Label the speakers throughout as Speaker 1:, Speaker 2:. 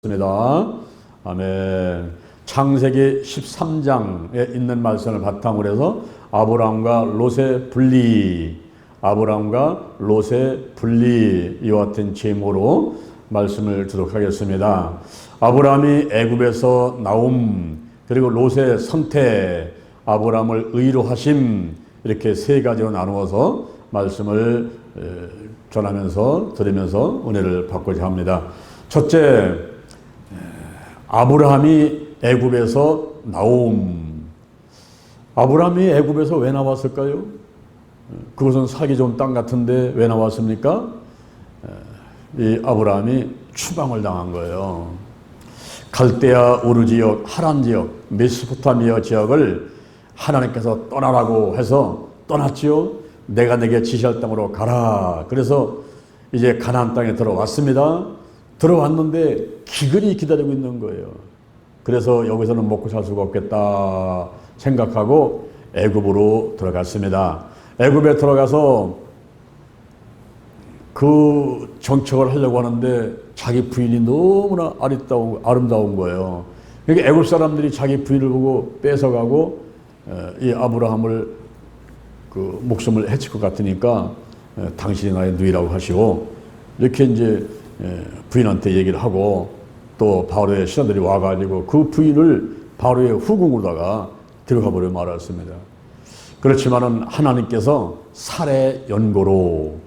Speaker 1: 습니다. 아멘. 창세기 13장에 있는 말씀을 바탕으로 해서 아브라함과 롯의 분리, 이와 같은 제목으로 말씀을 드리도록 하겠습니다. 아브라함이 애굽에서 나옴, 그리고 롯의 선택, 아브라함을 의로 하심, 이렇게 세 가지로 나누어서 말씀을 전하면서 들으면서 은혜를 받고자 합니다. 첫째, 아브라함이 애굽에서 나옴. 아브라함이 애굽에서 왜 나왔을까요? 그것은 살기 좋은 땅 같은데 왜 나왔습니까? 이 아브라함이 추방을 당한 거예요. 갈대아 우르 지역, 하란 지역, 메소포타미아 지역을 하나님께서 떠나라고 해서 떠났지요. 내가 내게 지시할 땅으로 가라. 그래서 이제 가나안 땅에 들어왔습니다. 들어왔는데 기근이 기다리고 있는 거예요. 그래서 여기서는 먹고 살 수가 없겠다 생각하고 애굽으로 들어갔습니다. 애굽에 들어가서 그 정착을 하려고 하는데 자기 부인이 너무나 아름다운 거예요. 그러니까 애굽 사람들이 자기 부인을 보고 뺏어가고 이 아브라함을 그 목숨을 해칠 것 같으니까 당신이 나의 누이라고 하시고 이렇게 이제 부인한테 얘기를 하고 또 바로의 신하들이 와가지고 그 부인을 바로의 후궁으로다가 들어가 버려 말았습니다. 그렇지만은 하나님께서 살해 연고로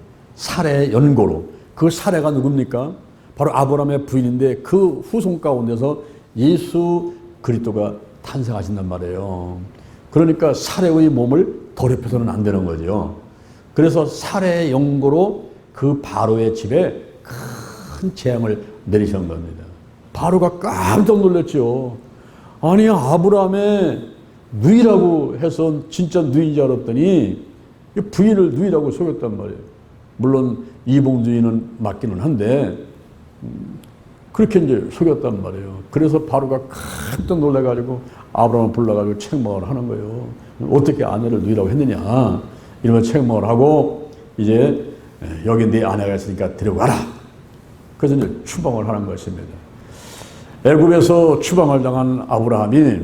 Speaker 1: 그 살해가 누굽니까? 바로 아브라함의 부인인데 그 후손 가운데서 예수 그리스도가 탄생하신단 말이에요. 그러니까 살해의 몸을 더럽혀서는 안 되는 거죠. 그래서 살해 연고로 그 바로의 집에 큰 재앙을 내리신 겁니다. 바로가 깜짝 놀랐죠. 아니 아브라함의 누이라고 해서 진짜 누이인 줄 알았더니 부인을 누이라고 속였단 말이에요. 물론 이봉주의는 맞기는 한데 그렇게 이제 속였단 말이에요. 그래서 바로가 깜짝 놀라가지고 아브라함을 불러가지고 책망을 하는 거예요. 어떻게 아내를 누이라고 했느냐 이러면 책망을 하고 이제 여기 네 아내가 있으니까 데려가라. 그래서 이제 추방을 하는 것입니다. 애굽에서 추방을 당한 아브라함이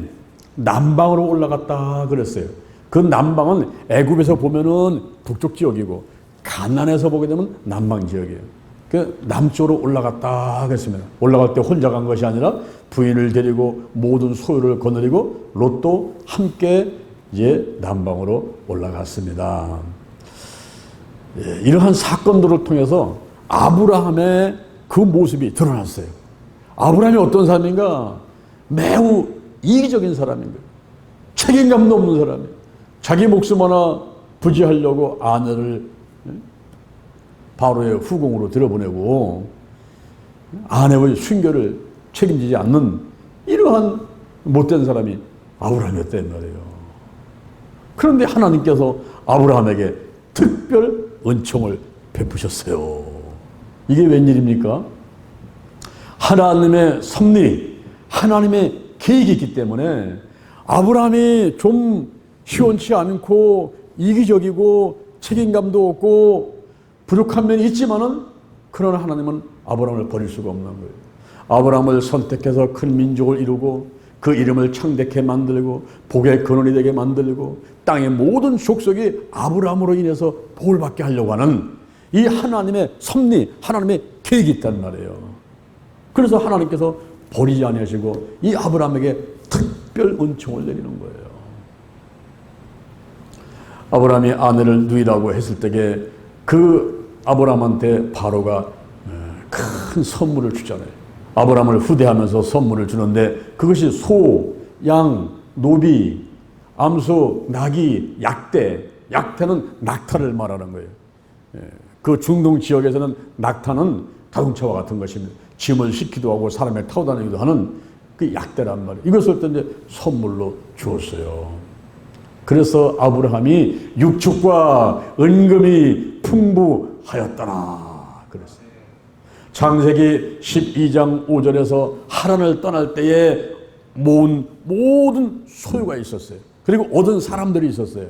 Speaker 1: 남방으로 올라갔다 그랬어요. 그 남방은 애굽에서 보면은 북쪽 지역이고 가나안에서 보게 되면 남방 지역이에요. 그 남쪽으로 올라갔다 그랬습니다. 올라갈 때 혼자 간 것이 아니라 부인을 데리고 모든 소유를 거느리고 롯도 함께 이제 남방으로 올라갔습니다. 이러한 사건들을 통해서 아브라함의 그 모습이 드러났어요. 아브라함이 어떤 사람인가? 매우 이기적인 사람인 거예요. 책임감도 없는 사람이에요. 자기 목숨 하나 부지하려고 아내를 바로의 후궁으로 들여보내고 아내의 순결을 책임지지 않는 이러한 못된 사람이 아브라함이었단 말이에요. 그런데 하나님께서 아브라함에게 특별 은총을 베푸셨어요. 이게 웬일입니까? 하나님의 섭리, 하나님의 계획이 있기 때문에 아브라함이 좀 시원치 않고 이기적이고 책임감도 없고 부족한 면이 있지만은 그러나 하나님은 아브라함을 버릴 수가 없는 거예요. 아브라함을 선택해서 큰 민족을 이루고 그 이름을 창대케 만들고 복의 근원이 되게 만들고 땅의 모든 족속이 아브라함으로 인해서 복을 받게 하려고 하는 이 하나님의 섭리, 하나님의 계획이 있단 말이에요. 그래서 하나님께서 버리지 아니하시고 이 아브라함에게 특별 은총을 내리는 거예요. 아브라함이 아내를 누이라고 했을 때에 그 아브라함한테 바로가 큰 선물을 주잖아요. 아브라함을 후대하면서 선물을 주는데 그것이 소, 양, 노비, 암소, 나귀, 약대는 낙타를 말하는 거예요. 그 중동 지역에서는 낙타는 자동차와 같은 것입니다. 짐을 싣기도 하고 사람을 타고 다니기도 하는 그 약대란 말이에요. 이것을 또 이제 선물로 주었어요. 그래서 아브라함이 육축과 은금이 풍부하였더라 그랬어요. 창세기 12장 5절에서 하란을 떠날 때에 모은 모든 소유가 있었어요. 그리고 얻은 사람들이 있었어요.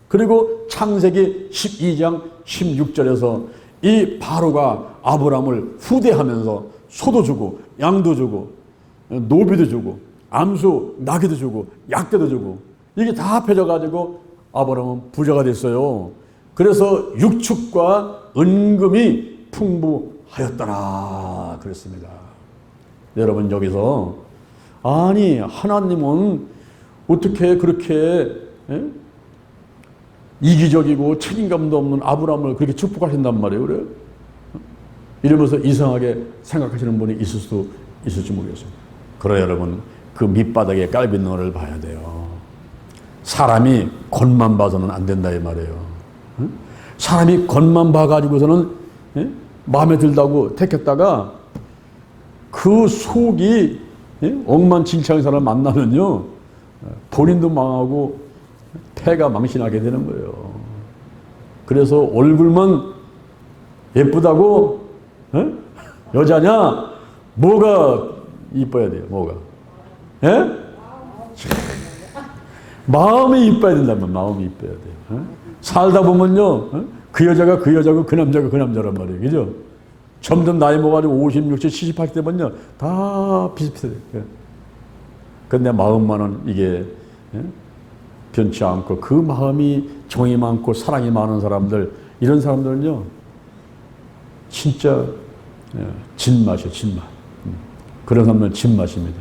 Speaker 1: 그리고 창세기 12장 16절에서 이 바로가 아브라함을 후대하면서 소도 주고 양도 주고 노비도 주고 암수 나귀도 주고 약대도 주고 이게 다 합해져 가지고 아브라함은 부자가 됐어요. 그래서 육축과 은금이 풍부하였더라 그랬습니다. 여러분 여기서 아니 하나님은 어떻게 그렇게 이기적이고 책임감도 없는 아브라함을 그렇게 축복하신단 말이에요. 그래요? 이러면서 이상하게 생각하시는 분이 있을 수도 있을지 모르겠어요. 그러나 여러분 그 밑바닥에 깔려있는 것을 봐야 돼요. 사람이 겉만 봐서는 안 된다 이 말이에요. 사람이 겉만 봐가지고서는 마음에 들다고 택했다가 그 속이 억만장자인 사람을 만나면요 본인도 망하고 패가 망신하게 되는 거예요. 그래서 얼굴만 예쁘다고 여자냐 뭐가 이뻐야 돼요. 뭐가 마음이 이뻐야 된다면 마음이 이뻐야 돼요. 살다 보면요 그 여자가 그 여자고 그 남자가 그 남자란 말이에요. 그죠? 점점 나이 먹어가지고 50, 60, 70, 80 되면요 다 비슷비슷해요. 근데 마음만은 이게 변치 않고 그 마음이 정이 많고 사랑이 많은 사람들 이런 사람들은요 진짜 진맛이에요. 진맛. 그런 사람들은 진맛입니다.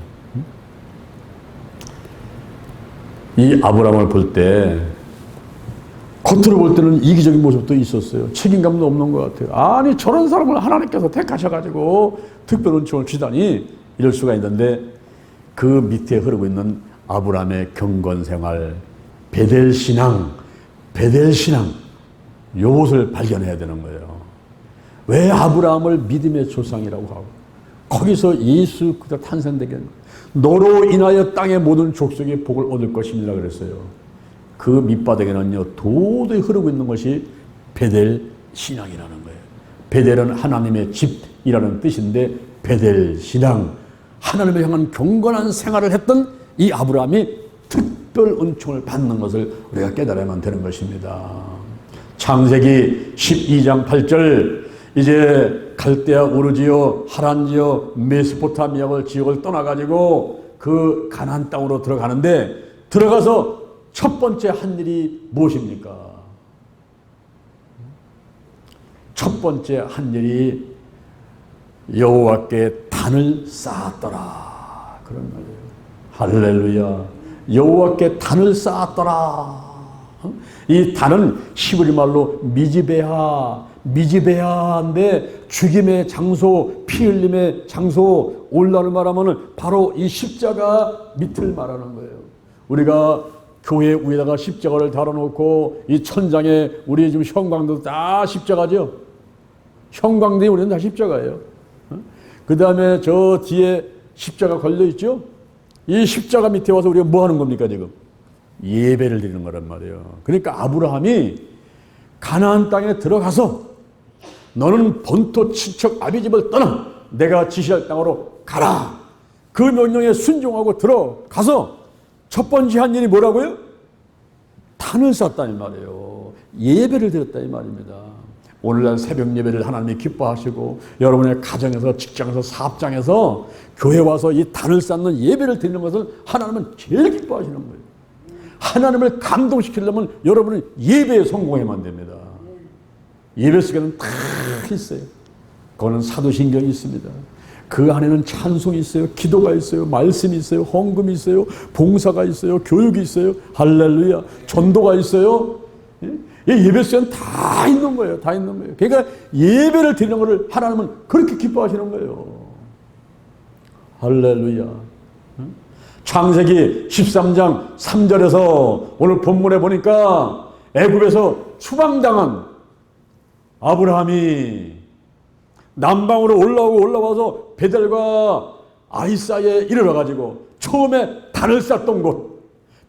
Speaker 1: 이 아브라함을 볼 때 겉으로 볼 때는 이기적인 모습도 있었어요. 책임감도 없는 것 같아요. 아니 저런 사람을 하나님께서 택하셔가지고 특별한 은총을 주다니 이럴 수가 있는데 그 밑에 흐르고 있는 아브라함의 경건생활 베델신앙 요것을 발견해야 되는 거예요. 왜 아브라함을 믿음의 조상이라고 하고 거기서 예수 그리스도 탄생되게 너로 인하여 땅의 모든 족속이 복을 얻을 것입니다 그랬어요. 그 밑바닥에는요 도저히 흐르고 있는 것이 베델 신앙이라는 거예요. 베델은 하나님의 집이라는 뜻인데 베델 신앙 하나님을 향한 경건한 생활을 했던 이 아브라함이 특별 은총을 받는 것을 우리가 깨달아야만 되는 것입니다. 창세기 12장 8절 이제 갈대아 우르지어 하란지어 메소포타미아 지역을 떠나가지고 그 가나안 땅으로 들어가는데 들어가서 첫 번째 한 일이 무엇입니까? 첫 번째 한 일이 여호와께 단을 쌓았더라 그런 말이에요. 할렐루야. 여호와께 단을 쌓았더라. 이 단은 히브리 말로 미지베하인데 죽임의 장소, 피 흘림의 장소, 올라를 말하면 바로 이 십자가 밑을 말하는 거예요. 우리가 교회 위에다가 십자가를 달아놓고 이 천장에 우리 지금 형광도 다 십자가죠. 형광등이 우리는 다 십자가예요. 그 다음에 저 뒤에 십자가 걸려있죠. 이 십자가 밑에 와서 우리가 뭐 하는 겁니까 지금? 예배를 드리는 거란 말이에요. 그러니까 아브라함이 가나안 땅에 들어가서 너는 본토 친척 아비집을 떠나 내가 지시할 땅으로 가라. 그 명령에 순종하고 들어가서 첫 번째 한 일이 뭐라고요? 단을 쌓았다 이 말이에요. 예배를 드렸다 이 말입니다. 오늘날 새벽 예배를 하나님이 기뻐하시고 여러분의 가정에서 직장에서 사업장에서 교회 와서 이 단을 쌓는 예배를 드리는 것을 하나님은 제일 기뻐하시는 거예요. 하나님을 감동시키려면 여러분은 예배에 성공해야만 됩니다. 예배 속에는 다 있어요. 그거는 사도신경이 있습니다. 그 안에는 찬송이 있어요. 기도가 있어요. 말씀이 있어요. 헌금이 있어요. 봉사가 있어요. 교육이 있어요. 할렐루야. 전도가 있어요. 예배 속에는 다 있는 거예요. 다 있는 거예요. 그러니까 예배를 드리는 것을 하나님은 그렇게 기뻐하시는 거예요. 할렐루야. 창세기 13장 3절에서 오늘 본문에 보니까 애굽에서 추방당한 아브라함이 남방으로 올라와서 베델과 아이 사이에 이르러가지고 처음에 단을 쌓던 곳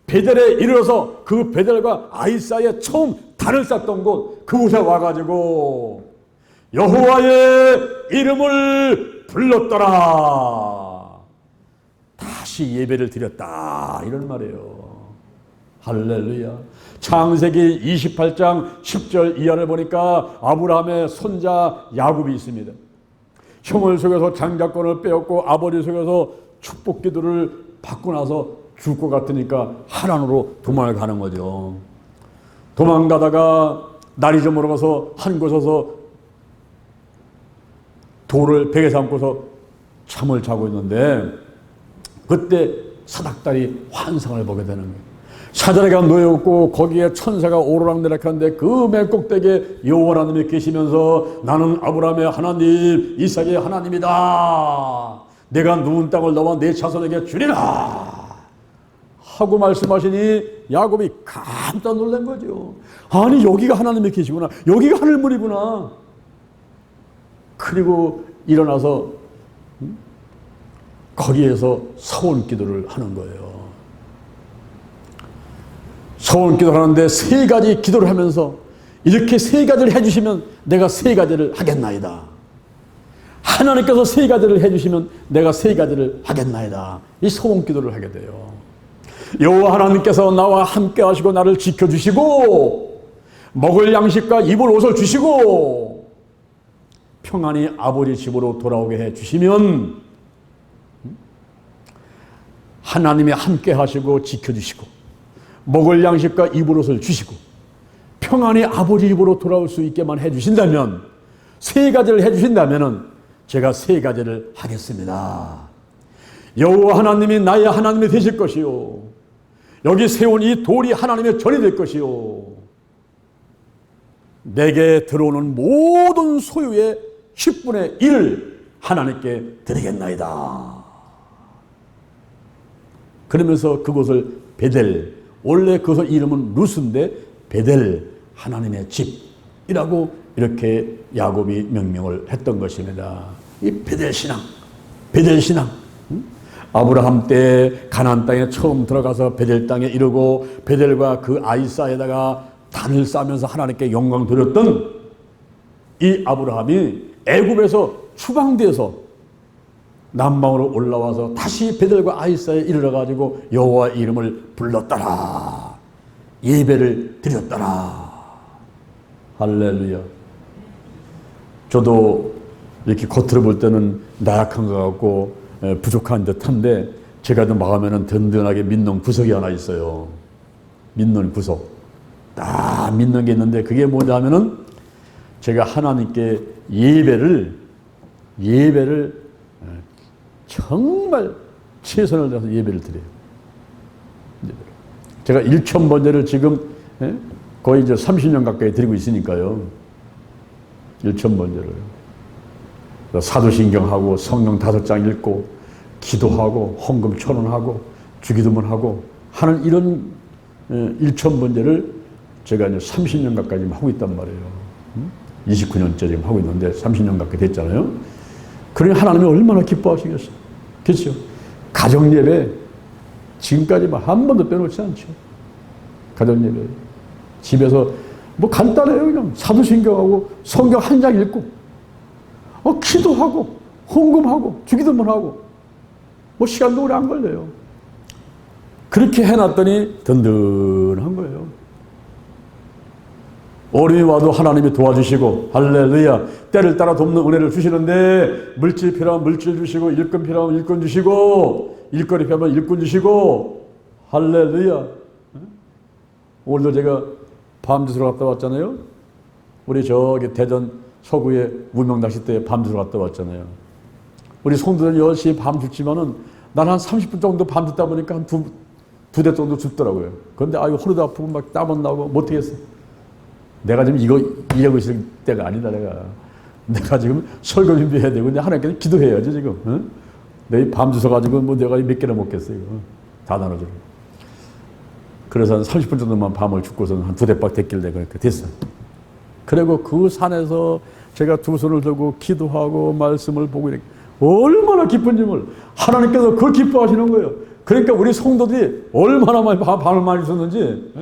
Speaker 1: 베델에 이르러서 그 베델과 아이 사이에 처음 단을 쌓던 곳 그곳에 와가지고 여호와의 이름을 불렀더라. 다시 예배를 드렸다 이런 말이에요. 할렐루야. 창세기 28장 10절 이하를 보니까 아브라함의 손자 야곱이 있습니다. 형을 속여서 장자권을 빼앗고 아버지 속여서 축복 기도를 받고 나서 죽을 것 같으니까 하란으로 도망을 가는 거죠. 도망가다가 날이 좀 멀어가서 한 곳에서 돌을 베개 삼고서 잠을 자고 있는데 그때 사닥다리 환상을 보게 되는 거예요. 사자리가 놓여있고 거기에 천사가 오르락내락하는데 그 맨 꼭대기에 여호와 하나님이 계시면서 나는 아브라함의 하나님 이삭의 하나님이다. 내가 누운 땅을 너와 내 자손에게 주리라 하고 말씀하시니 야곱이 깜짝 놀란 거죠. 아니 여기가 하나님이 계시구나. 여기가 하늘문이구나. 그리고 일어나서 거기에서 서원 기도를 하는 거예요. 서원 기도를 하는데 세 가지 기도를 하면서 이렇게 세 가지를 해주시면 내가 세 가지를 하겠나이다. 하나님께서 세 가지를 해주시면 내가 세 가지를 하겠나이다. 이 서원 기도를 하게 돼요. 여호와 하나님께서 나와 함께 하시고 나를 지켜주시고 먹을 양식과 입을 옷을 주시고 평안히 아버지 집으로 돌아오게 해주시면 하나님이 함께 하시고 지켜주시고 먹을 양식과 입을 옷을 주시고 평안히 아버지 집으로 돌아올 수 있게만 해주신다면 세 가지를 해주신다면 제가 세 가지를 하겠습니다. 여호와 하나님이 나의 하나님이 되실 것이요 여기 세운 이 돌이 하나님의 전이 될 것이요 내게 들어오는 모든 소유의 10분의 1을 하나님께 드리겠나이다. 그러면서 그곳을 베델, 원래 그곳 이름은 루스인데 베델, 하나님의 집이라고 이렇게 야곱이 명명을 했던 것입니다. 이 베델 신앙, 베델 신앙. 아브라함 때 가나안 땅에 처음 들어가서 베델 땅에 이르고 베델과 그 아이사에다가 단을 쌓으면서 하나님께 영광 돌렸던 이 아브라함이 애굽에서 추방돼서 남방으로 올라와서 다시 베델과 아이사에 이르러 가지고 여호와의 이름을 불렀더라. 예배를 드렸더라. 할렐루야. 저도 이렇게 겉으로 볼 때는 나약한 것 같고 부족한 듯한데 제가 좀 마음에는 든든하게 믿는 구석이 하나 있어요. 믿는 구석. 딱 믿는 게 있는데 그게 뭐냐면은 제가 하나님께 예배를 정말 최선을 다해서 예배를 드려요. 제가 1,000번제를 지금 거의 이제 30년 가까이 드리고 있으니까요. 1,000번제를. 사도신경하고 성경 5장 읽고 기도하고 헌금 1,000원 주기도문하고 하는 이런 1,000번제를 제가 이제 30년 가까이 하고 있단 말이에요. 29년째 지금 하고 있는데 30년 가까이 됐잖아요. 그러니 하나님이 얼마나 기뻐하시겠어요. 그렇죠? 가정예배 지금까지 한 번도 빼놓지 않죠. 가정예배 집에서 뭐 간단해요. 그냥 사도신경하고 성경 한 장 읽고 기도하고 헌금하고 주기도문하고 뭐 시간도 오래 안 걸려요. 그렇게 해놨더니 든든한 거예요. 어려움이 와도 하나님이 도와주시고 할렐루야. 때를 따라 돕는 은혜를 주시는데 물질 필요하면 물질 주시고 일꾼 필요하면 일꾼 주시고 일거리 필요하면 일꾼 주시고 할렐루야. 오늘도 제가 밤주스러 갔다 왔잖아요. 우리 저기 대전 서구의 우명낚시대에 밤주스러 갔다 왔잖아요. 우리 성도들 열심히 밤 줍지만은 난 한 30분 정도 밤 듣다 보니까 한 두 대 정도 줍더라고요. 그런데 허리도 아프고 막 땀은 나고 못하겠어. 내가 지금 이러고 있을 때가 아니다. 내가 지금 설교 준비해야 되고 근데 하나님께서 기도해야지 지금. 응? 내일 밤 주워가지고 뭐 내가 몇 개나 먹겠어요. 다 나눠주고. 그래서 한 30분 정도만 밤을 죽고서는 한 2대박 됐길래 그렇게 됐어. 그리고 그 산에서 제가 두 손을 들고 기도하고 말씀을 보고 이렇게 얼마나 기쁜지 하나님께서 그걸 기뻐하시는 거예요. 그러니까 우리 성도들이 얼마나 많이 밤을 많이 썼는지.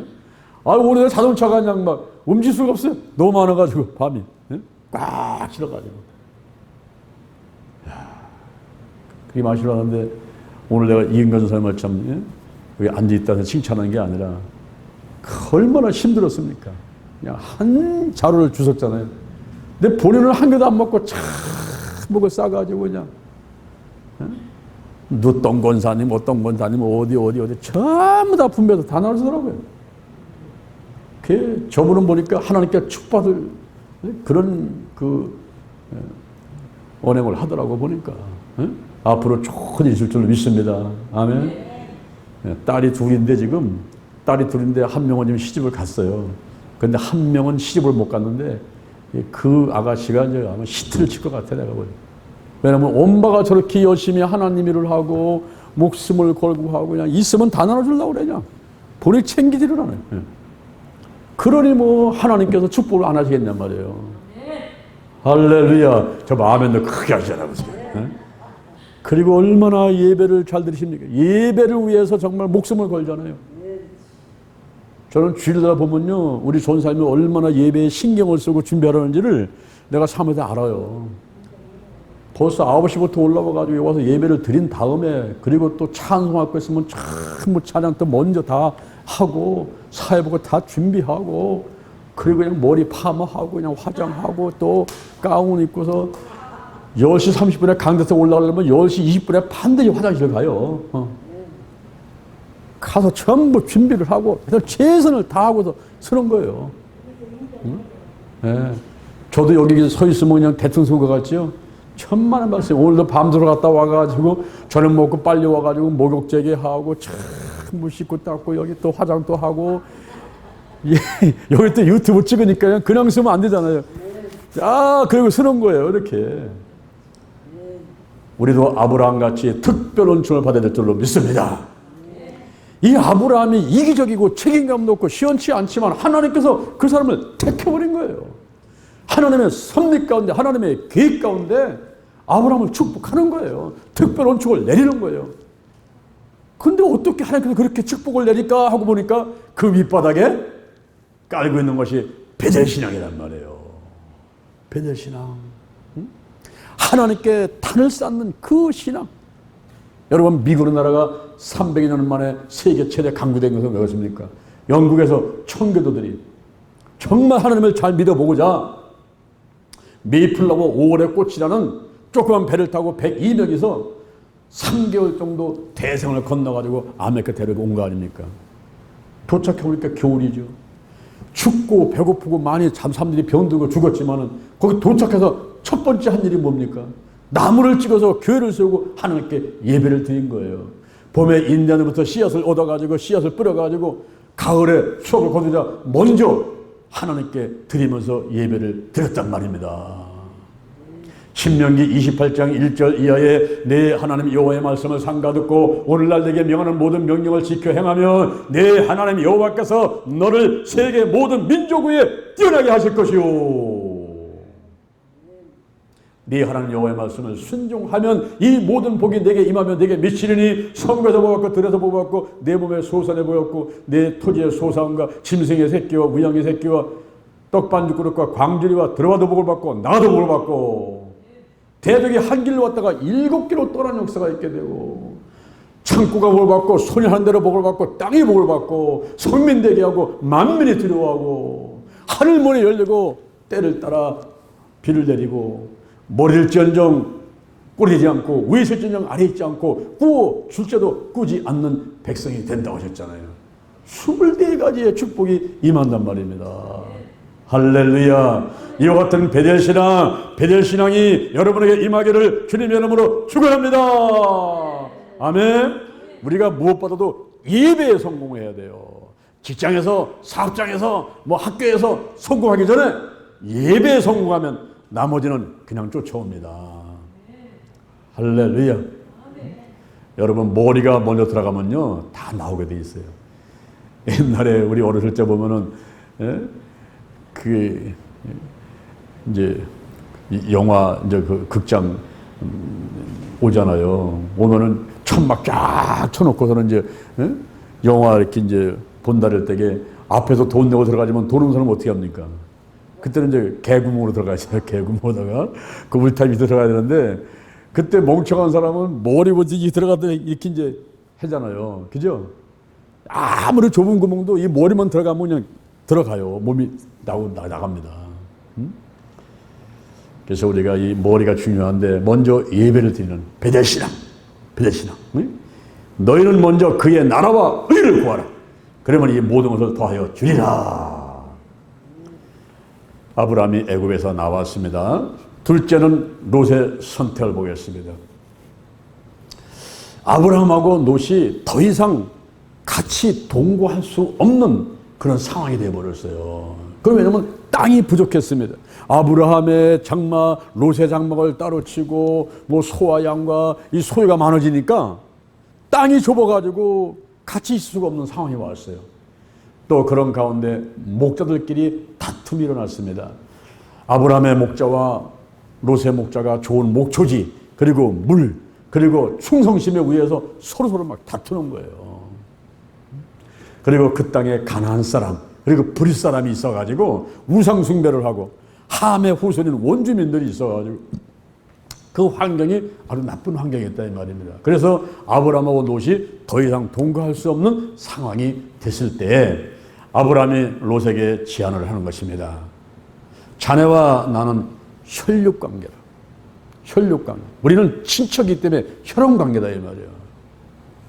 Speaker 1: 오늘 자동차가 그냥 막 움직일 수가 없어요. 너무 많아가지고 밤이 꽉 실어가지고. 그게 마시러 하는데 오늘 내가 이은관 선생님을 참 여기 앉아있다고 칭찬하는 게 아니라 얼마나 힘들었습니까? 그냥 한 자루를 주셨잖아요. 근데 본인은 한 개도 안 먹고 참 뭐그 싸가지고 그냥 누똥 권사님, 어떤 권사님, 어디 전부 다 분배해서 다 나눠주더라고요. 저분은 보니까 하나님께 축복받을 그런 언행을 하더라고 보니까. 앞으로 좋은 일 있을 줄로 믿습니다. 아멘. 딸이 둘인데 지금 딸이 둘인데 한 명은 지금 시집을 갔어요. 근데 한 명은 시집을 못 갔는데 그 아가씨가 이제 아마 히트를 칠 것 같아 내가 보니. 왜냐면 엄마가 저렇게 열심히 하나님 일을 하고 목숨을 걸고 하고 그냥 있으면 다 나눠주려고 그래 그냥. 본인이 챙기지를 않아요. 그러니 뭐 하나님께서 축복을 안 하시겠냔 말이에요. 할렐루야. 저 마음에 크게 하시잖아요. 그리고 얼마나 예배를 잘 드리십니까? 예배를 위해서 정말 목숨을 걸잖아요. 저는 주일날 보면요, 우리 전사님이 얼마나 예배에 신경을 쓰고 준비하라는지를 내가 사무에 알아요. 벌써 9시부터 올라와가지고 와서 예배를 드린 다음에, 그리고 또 찬송할 거 있으면 전부 찬양 또 먼저 다 하고, 사회복을 다 준비하고, 그리고 그냥 머리 파마하고, 그냥 화장하고, 또 가운 입고서 10시 30분에 강대에서 올라가려면 10시 20분에 반드시 화장실 가요. 가서 전부 준비를 하고 최선을 다하고서 서는 거예요. 네. 저도 여기 서 있으면 그냥 대통령 선거 같지요. 천만의 말씀. 오늘도 밤새러 갔다 와가지고 저녁 먹고 빨리 와가지고 목욕제기 하고 참 씻고 닦고 여기 또 화장도 하고 여기 또 유튜브 찍으니까 그냥 쓰면 안 되잖아요. 그리고 서는 거예요. 이렇게. 우리도 아브라함같이 특별 은총을 받아야 될 줄로 믿습니다. 이 아브라함이 이기적이고 책임감 없고 시원치 않지만 하나님께서 그 사람을 택해버린 거예요. 하나님의 섭리 가운데, 하나님의 계획 가운데 아브라함을 축복하는 거예요. 특별 은총을 내리는 거예요. 근데 어떻게 하나님께서 그렇게 축복을 내릴까 하고 보니까 그 밑바닥에 깔고 있는 것이 베델신앙이란 말이에요. 베델신앙. 하나님께 단을 쌓는 그 신앙. 여러분, 미국 나라가 300여 년 만에 세계 최대 강구된 것은 왜였습니까? 영국에서 청교도들이 정말 하나님을 잘 믿어보고자 메이플라워 5월의 꽃이라는 조그만 배를 타고 102명이서 3개월 정도 대성을 건너가지고 아메리카 대륙에 온 거 아닙니까? 도착해보니까 겨울이죠. 춥고 배고프고 많이 사람들이 병들고 죽었지만은 거기 도착해서 첫 번째 한 일이 뭡니까? 나무를 찍어서 교회를 세우고 하나님께 예배를 드린 거예요. 봄에 인디안으로부터 씨앗을 얻어가지고 씨앗을 뿌려가지고 가을에 추억을 거두자 먼저 하나님께 드리면서 예배를 드렸단 말입니다. 신명기 28장 1절 이하에 내 하나님 여호와의 말씀을 삼가 듣고 오늘날 내게 명하는 모든 명령을 지켜 행하면 내 하나님 여호와께서 너를 세계 모든 민족 위에 뛰어나게 하실 것이요. 네 하나님 여호와의 말씀을 순종하면 이 모든 복이 내게 임하면 내게 미치리니 성에서 보았고 들에서 보았고 내 몸에 소산에 보였고 내 토지의 소사원과 짐승의 새끼와 무양의 새끼와 떡반죽 그릇과 광주리와 들어와도 복을 받고 나도 복을 받고 대적이 한 길로 왔다가 7길로 떠난 역사가 있게 되고 창고가 복을 받고 소년 한 대로 복을 받고 땅이 복을 받고 성민 되게 하고 만민이 두려워하고 하늘문이 열리고 때를 따라 비를 내리고 머리일지언정 꼬리지 않고 위에 있을지언정 아래 있지 않고 구워 줄지도 꾸지 않는 백성이 된다고 하셨잖아요. 24가지의 축복이 임한단 말입니다. 할렐루야. 이와 같은 베델신앙이 여러분에게 임하기를 주님의 이름으로 축원합니다. 아멘. 우리가 무엇보다도 예배에 성공해야 돼요. 직장에서, 사업장에서, 학교에서 성공하기 전에 예배에 성공하면 나머지는 그냥 쫓아옵니다. 할렐루야. 여러분, 머리가 먼저 들어가면요 다 나오게 돼 있어요. 옛날에 우리 어렸을 때 보면은 이제 영화 이제 그 극장 오잖아요. 오면은 천막 쫙 쳐놓고서는 이제 영화 이렇게 이제 본다 할 때게 앞에서 돈 내고 들어가지만 돈 없는 사람은 어떻게 합니까? 그때는 이제 개구멍으로 들어가잖아요. 개구멍에다가 그 울타리 밑에 들어가야 되는데 그때 멍청한 사람은 머리부터 들어가다 이렇게 이제 하잖아요. 그죠? 아무리 좁은 구멍도 이 머리만 들어가면 그냥 들어가요. 몸이 나갑니다. 그래서 우리가 이 머리가 중요한데 먼저 예배를 드리는 베델신앙, 베델신앙. 너희는 먼저 그의 나라와 의를 구하라. 그러면 이 모든 것을 더하여 주리라. 아브라함이 애굽에서 나왔습니다. 둘째는 롯의 선택을 보겠습니다. 아브라함하고 롯이 더 이상 같이 동거할 수 없는 그런 상황이 되어버렸어요. 그럼 왜냐하면 땅이 부족했습니다. 아브라함의 장막, 롯의 장막을 따로 치고 뭐 소와 양과 이 소유가 많아지니까 땅이 좁아가지고 같이 있을 수가 없는 상황이 왔어요. 또 그런 가운데 목자들끼리 다툼이 일어났습니다. 아브라함의 목자와 롯의 목자가 좋은 목초지, 그리고 물, 그리고 충성심에 의해서 서로서로 막 다투는 거예요. 그리고 그 땅에 가나안 사람, 그리고 브릿 사람이 있어가지고 우상 숭배를 하고 함의 후손인 원주민들이 있어가지고 그 환경이 아주 나쁜 환경이었다 이 말입니다. 그래서 아브라함하고 롯이 더 이상 동거할 수 없는 상황이 됐을 때 아브라함이 롯에게 제안을 하는 것입니다. 자네와 나는 혈육관계다. 혈육관계. 우리는 친척이기 때문에 혈연관계다 이 말이에요.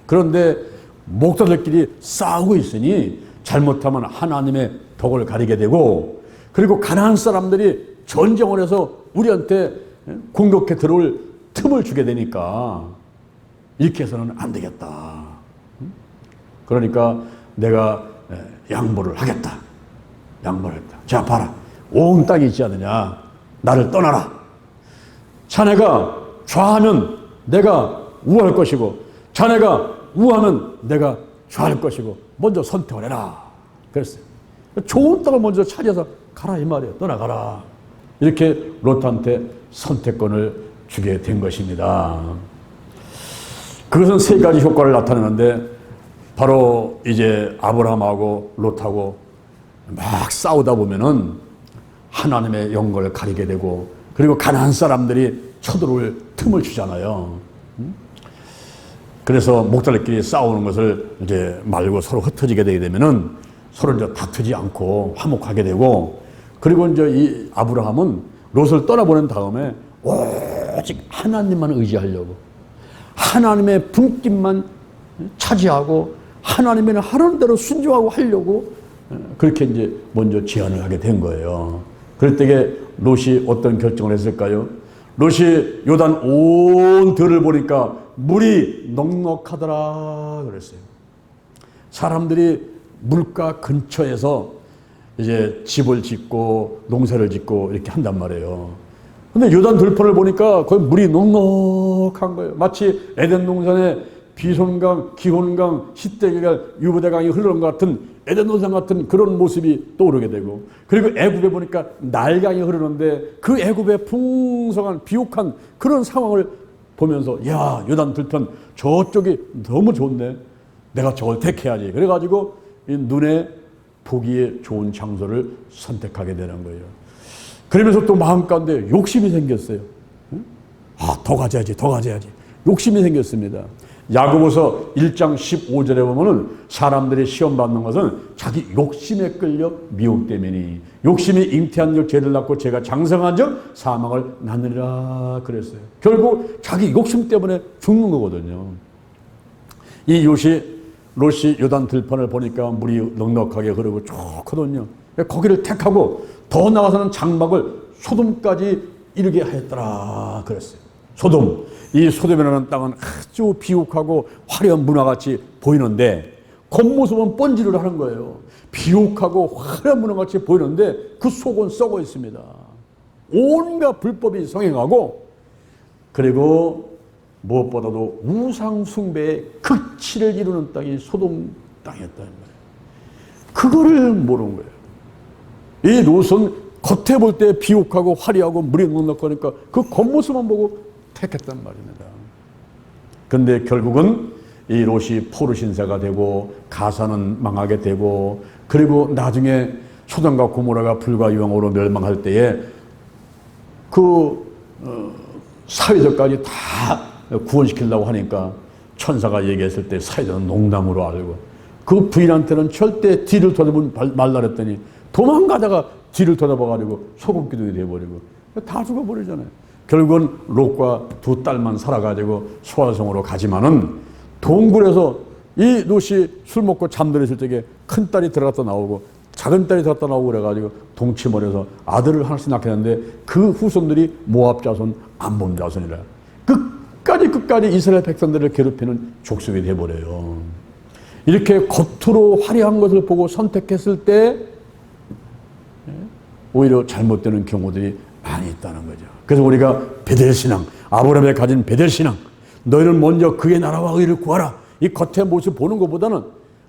Speaker 1: 그런데 목자들끼리 싸우고 있으니 잘못하면 하나님의 덕을 가리게 되고, 그리고 가나안 사람들이 전쟁을 해서 우리한테 공격해 들어올 틈을 주게 되니까 이렇게 해서는 안 되겠다. 그러니까 내가 양보를 하겠다. 양보를 했다. 자, 봐라. 온 땅이 있지 않느냐. 나를 떠나라. 자네가 좌하면 내가 우할 것이고, 자네가 우하면 내가 좌할 것이고, 먼저 선택을 해라. 그랬어요. 좋은 땅을 먼저 찾아서 가라 이 말이에요. 떠나가라. 이렇게 롯한테 선택권을 주게 된 것입니다. 그것은 세 가지 효과를 나타내는데, 바로 이제 아브라함하고 롯하고 막 싸우다 보면은 하나님의 영광을 가리게 되고, 그리고 가나안 사람들이 쳐들어올 틈을 주잖아요. 그래서 목자들끼리 싸우는 것을 이제 말고 서로 흩어지게 되게 되면은 서로 이제 다투지 않고 화목하게 되고, 그리고 이제 이 아브라함은 롯을 떠나보낸 다음에 오직 하나님만 의지하려고, 하나님의 분깃만 차지하고 하나님의 하라는 대로 순종하고 하려고 그렇게 이제 먼저 제안을 하게 된 거예요. 그럴 때에 롯이 어떤 결정을 했을까요? 롯이 요단 온 들을 보니까 물이 넉넉하더라 그랬어요. 사람들이 물가 근처에서 이제 집을 짓고 농사를 짓고 이렇게 한단 말이에요. 근데 요단 들판을 보니까 거기 물이 넉넉한 거예요. 마치 에덴 동산에 비손강, 기혼강, 시떼기가 유브대강이 흐르는 것 같은 에덴 동산 같은 그런 모습이 떠오르게 되고, 그리고 애굽에 보니까 나일강이 흐르는데 그 애굽의 풍성한 비옥한 그런 상황을 보면서 야, 요단 들판 저쪽이 너무 좋네. 내가 저걸 택해야지. 그래가지고 이 눈에 보기에 좋은 장소를 선택하게 되는 거예요. 그러면서 또 마음 가운데 욕심이 생겼어요. 아, 더 가져야지, 더 가져야지. 욕심이 생겼습니다. 야고보서 1장 15절에 보면은 사람들이 시험 받는 것은 자기 욕심에 끌려 미혹되매니 욕심이 잉태한 적 죄를 낳고 죄가 장성한 적 사망을 낳느니라 그랬어요. 결국 자기 욕심 때문에 죽는 거거든요. 이 롯이 요단 들판을 보니까 물이 넉넉하게 흐르고 좋거든요. 거기를 택하고 더 나아가서는 장막을 소돔까지 이르게 하였더라 그랬어요. 소돔. 이 소돔이라는 땅은 아주 비옥하고 화려한 문화같이 보이는데 겉모습은 번지를 하는 거예요. 비옥하고 화려한 문화같이 보이는데 그 속은 썩어 있습니다. 온갖 불법이 성행하고, 그리고 무엇보다도 우상 숭배의 극치를 이루는 땅이 소돔 땅이었다는 거예요. 그거를 모르는 거예요. 이 롯은 겉에 볼 때 비옥하고 화려하고 물이 넉넉하니까 그 겉모습만 보고 택했단 말입니다. 그런데 결국은 이 롯이 포로 신세가 되고 가사는 망하게 되고, 그리고 나중에 소돔과 고모라가 불과 유황으로 멸망할 때에 그 사회적까지 다 구원시키려고 하니까 천사가 얘기했을 때 사회자는 농담으로 알고 그 부인한테는 절대 뒤를 돌아보지 말라 그랬더니 도망가다가 뒤를 돌아봐가지고 소금기둥이 돼버리고 다 죽어버리잖아요. 결국은 롯과 두 딸만 살아가지고 소알성으로 가지만은 동굴에서 이 롯이 술 먹고 잠들었을 적에 큰 딸이 들어갔다 나오고 작은 딸이 들어갔다 나오고 그래가지고 동침을 해서 아들을 하나씩 낳겠는데 그 후손들이 모압 자손, 암몬 자손이라 끝까지 이스라엘 백성들을 괴롭히는 족속이 돼버려요. 이렇게 겉으로 화려한 것을 보고 선택했을 때 오히려 잘못되는 경우들이 많이 있다는 거죠. 그래서 우리가 베델신앙, 아브라함이 가진 베델신앙, 너희는 먼저 그의 나라와 의를 구하라, 이 겉의 모습 보는 것보다는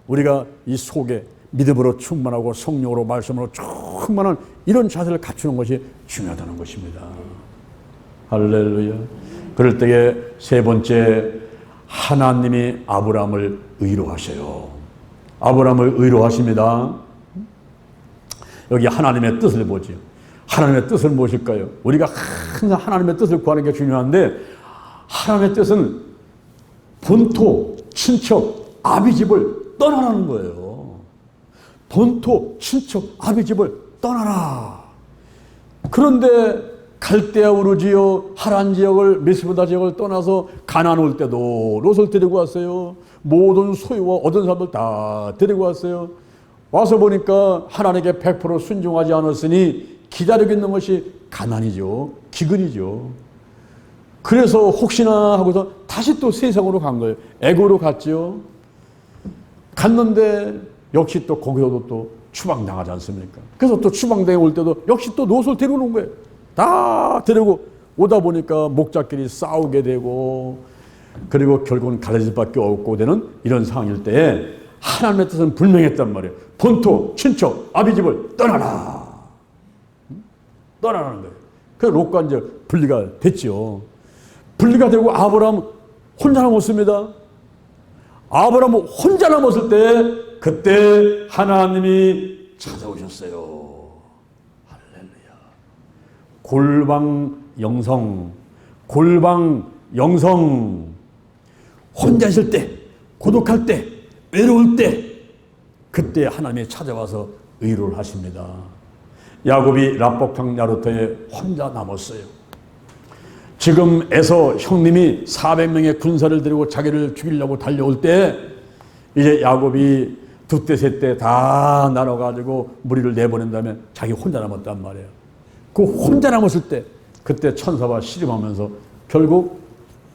Speaker 1: 우리가 이 속에 믿음으로 충만하고 성령으로 말씀으로 충만한 이런 자세를 갖추는 것이 중요하다는 것입니다. 할렐루야. 그럴 때에 세 번째, 하나님이 아브라함을 의로하셔요. 아브라함을 의로하십니다. 여기 하나님의 뜻을 보죠. 하나님의 뜻은 무엇일까요? 우리가 항상 하나님의 뜻을 구하는 게 중요한데, 하나님의 뜻은 본토, 친척, 아비집을 떠나라는 거예요. 본토, 친척, 아비집을 떠나라. 그런데 갈대아 우르지요 하란 지역을, 메소포타미아 지역을 떠나서 가나안 올 때도 롯을 데리고 왔어요. 모든 소유와 얻은 사람들 다 데리고 왔어요. 와서 보니까 하나님께 100% 순종하지 않았으니 기다리고 있는 것이 가난이죠. 기근이죠. 그래서 혹시나 하고서 다시 또 세상으로 간 거예요. 애고로 갔죠. 갔는데 역시 또 거기서도 또 추방당하지 않습니까? 그래서 또 추방당해 올 때도 역시 또 롯을 데리고 온 거예요. 다 데리고 오다 보니까 목자끼리 싸우게 되고, 그리고 결국은 갈라질 수밖에 없고 되는 이런 상황일 때에 하나님의 뜻은 분명했단 말이에요. 본토, 친척, 아비집을 떠나라. 떠나라는 거예요. 그래서 롯과 이제 분리가 됐죠. 분리가 되고 아브라함 혼자 남았습니다. 아브라함 혼자 남았을 때 그때 하나님이 찾아오셨어요. 골방영성, 골방영성. 혼자 있을 때, 고독할 때, 외로울 때, 그때 하나님이 찾아와서 의로를 하십니다. 야곱이 라복탕 야루터에 혼자 남았어요. 지금 에서 형님이 400명의 군사를 데리고 자기를 죽이려고 달려올 때 이제 야곱이 두때 셋때 다 나눠가지고 무리를 내보낸 다음에 자기 혼자 남았단 말이에요. 그 혼자 남았을 때 그때 천사와 씨름하면서 결국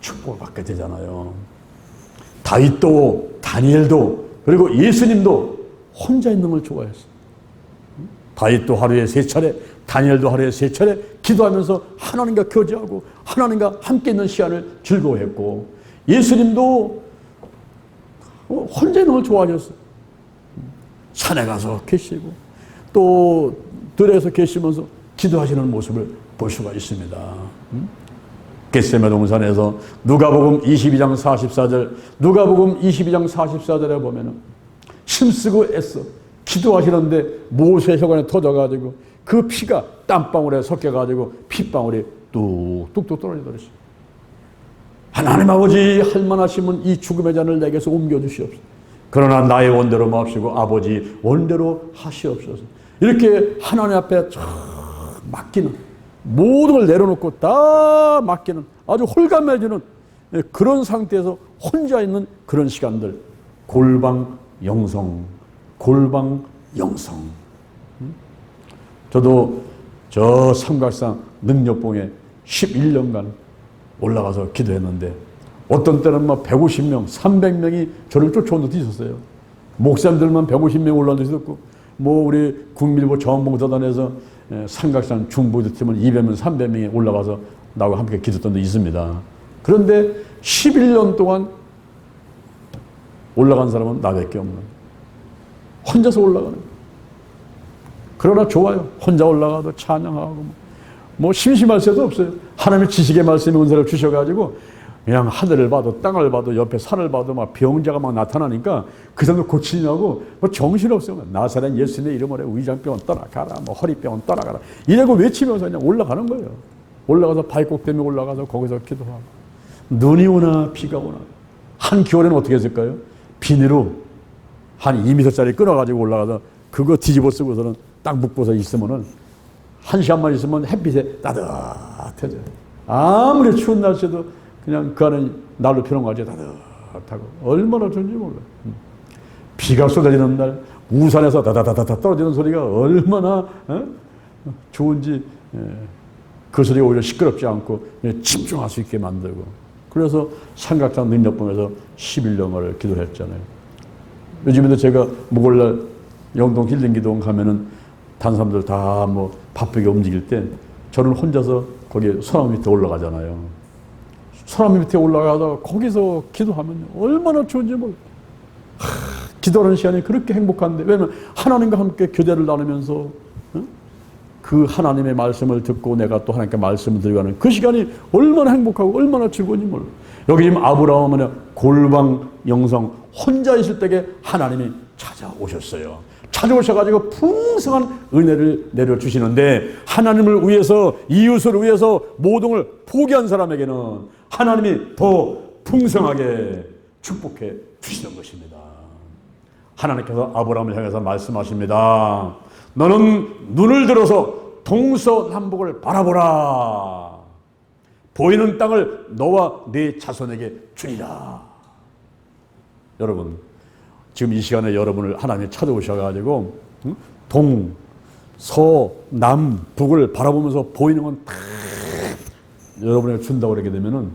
Speaker 1: 축복을 받게 되잖아요. 다윗도 다니엘도 그리고 예수님도 혼자 있는 걸 좋아했어요. 다윗도 하루에 3차례, 다니엘도 하루에 3차례 기도하면서 하나님과 교제하고 하나님과 함께 있는 시간을 즐거워했고, 예수님도 혼자 있는 걸 좋아하셨어요. 산에 가서 계시고 또 들에서 계시면서 기도하시는 모습을 볼 수가 있습니다. 겟세마네 동산에서 누가복음 22장 44절, 누가복음 22장 44절에 보면은 힘쓰고 애써 기도하시는데 모세 혈관에 터져가지고 그 피가 땀방울에 섞여가지고 핏방울이 뚝뚝뚝 떨어지더랬어요. 하나님 아버지, 할만하시면 이 죽음의 잔을 내게서 옮겨주시옵소서. 그러나 나의 원대로 마옵시고 아버지 원대로 하시옵소서. 이렇게 하나님 앞에 맡기는, 모든 걸 내려놓고 다 맡기는 아주 홀감해지는 그런 상태에서 혼자 있는 그런 시간들, 골방영성, 골방영성. 저도 저 삼각산 능력봉에 11년간 올라가서 기도했는데 어떤 때는 막 150명, 300명이 저를 쫓아온 데도 있었어요. 목사님들만 150명 올라온 데도 있었고, 뭐 우리 국민일보 자원봉사단에서 삼각산 중보기도 팀은 200명, 300명이 올라가서 나하고 함께 기도했던 데 있습니다. 그런데 11년 동안 올라간 사람은 나밖에 없는, 혼자서 올라가는 거예요. 그러나 좋아요. 혼자 올라가도 찬양하고 뭐 심심할 새도 없어요. 하나님의 지식의 말씀이 은사를 주셔가지고 그냥 하늘을 봐도 땅을 봐도 옆에 산을 봐도 막 병자가 막 나타나니까 그 사람도 고치냐고 뭐 정신없어요. 나사렛 예수님의 이름으로 위장병은 떠나가라, 뭐 허리병은 떠나가라 이래고 외치면서 그냥 올라가는 거예요. 올라가서 발꼭 때문에 올라가서 거기서 기도하고, 눈이 오나 비가 오나. 한 겨울에는 어떻게 했을까요? 비닐로 한 2m짜리 끊어가지고 올라가서 그거 뒤집어 쓰고서는 딱 묶고서 있으면은 1시간만 있으면 햇빛에 따뜻해져요. 아무리 추운 날씨도 그냥 그 안에 날로 펴놓은 거지 따뜻하고 얼마나 좋은지 몰라요. 비가 쏟아지는 날 우산에서 다다다다다 떨어지는 소리가 얼마나 좋은지 그 소리가 오히려 시끄럽지 않고 집중할 수 있게 만들고 그래서 삼각장 능력봉에서 11년을 기도했잖아요. 요즘에도 제가 목요일날 영동 힐링기도원 가면은 다른 사람들 다 뭐 바쁘게 움직일 때 저는 혼자서 거기 소나무 밑에 올라가잖아요. 소나무 밑에 올라가서 거기서 기도하면 얼마나 좋은지 몰라요. 기도하는 시간이 그렇게 행복한데 왜냐면 하나님과 함께 교제를 나누면서 그 하나님의 말씀을 듣고 내가 또 하나님께 말씀을 드리고 그 시간이 얼마나 행복하고 얼마나 즐거운지 몰라요. 여기 지금 아브라함은 골방 영성 혼자 있을 때에 하나님이 찾아오셨어요. 찾아오셔가지고 풍성한 은혜를 내려주시는데 하나님을 위해서 이웃을 위해서 모든 걸 포기한 사람에게는 하나님이 더 풍성하게 축복해 주시는 것입니다. 하나님께서 아브라함을 향해서 말씀하십니다. 너는 눈을 들어서 동서남북을 바라보라. 보이는 땅을 너와 네 자손에게 주리라. 여러분 지금 이 시간에 여러분을 하나님이 찾아오셔가지고 동, 서, 남, 북을 바라보면서 보이는 건 다 여러분에게 준다고 그러게 되면은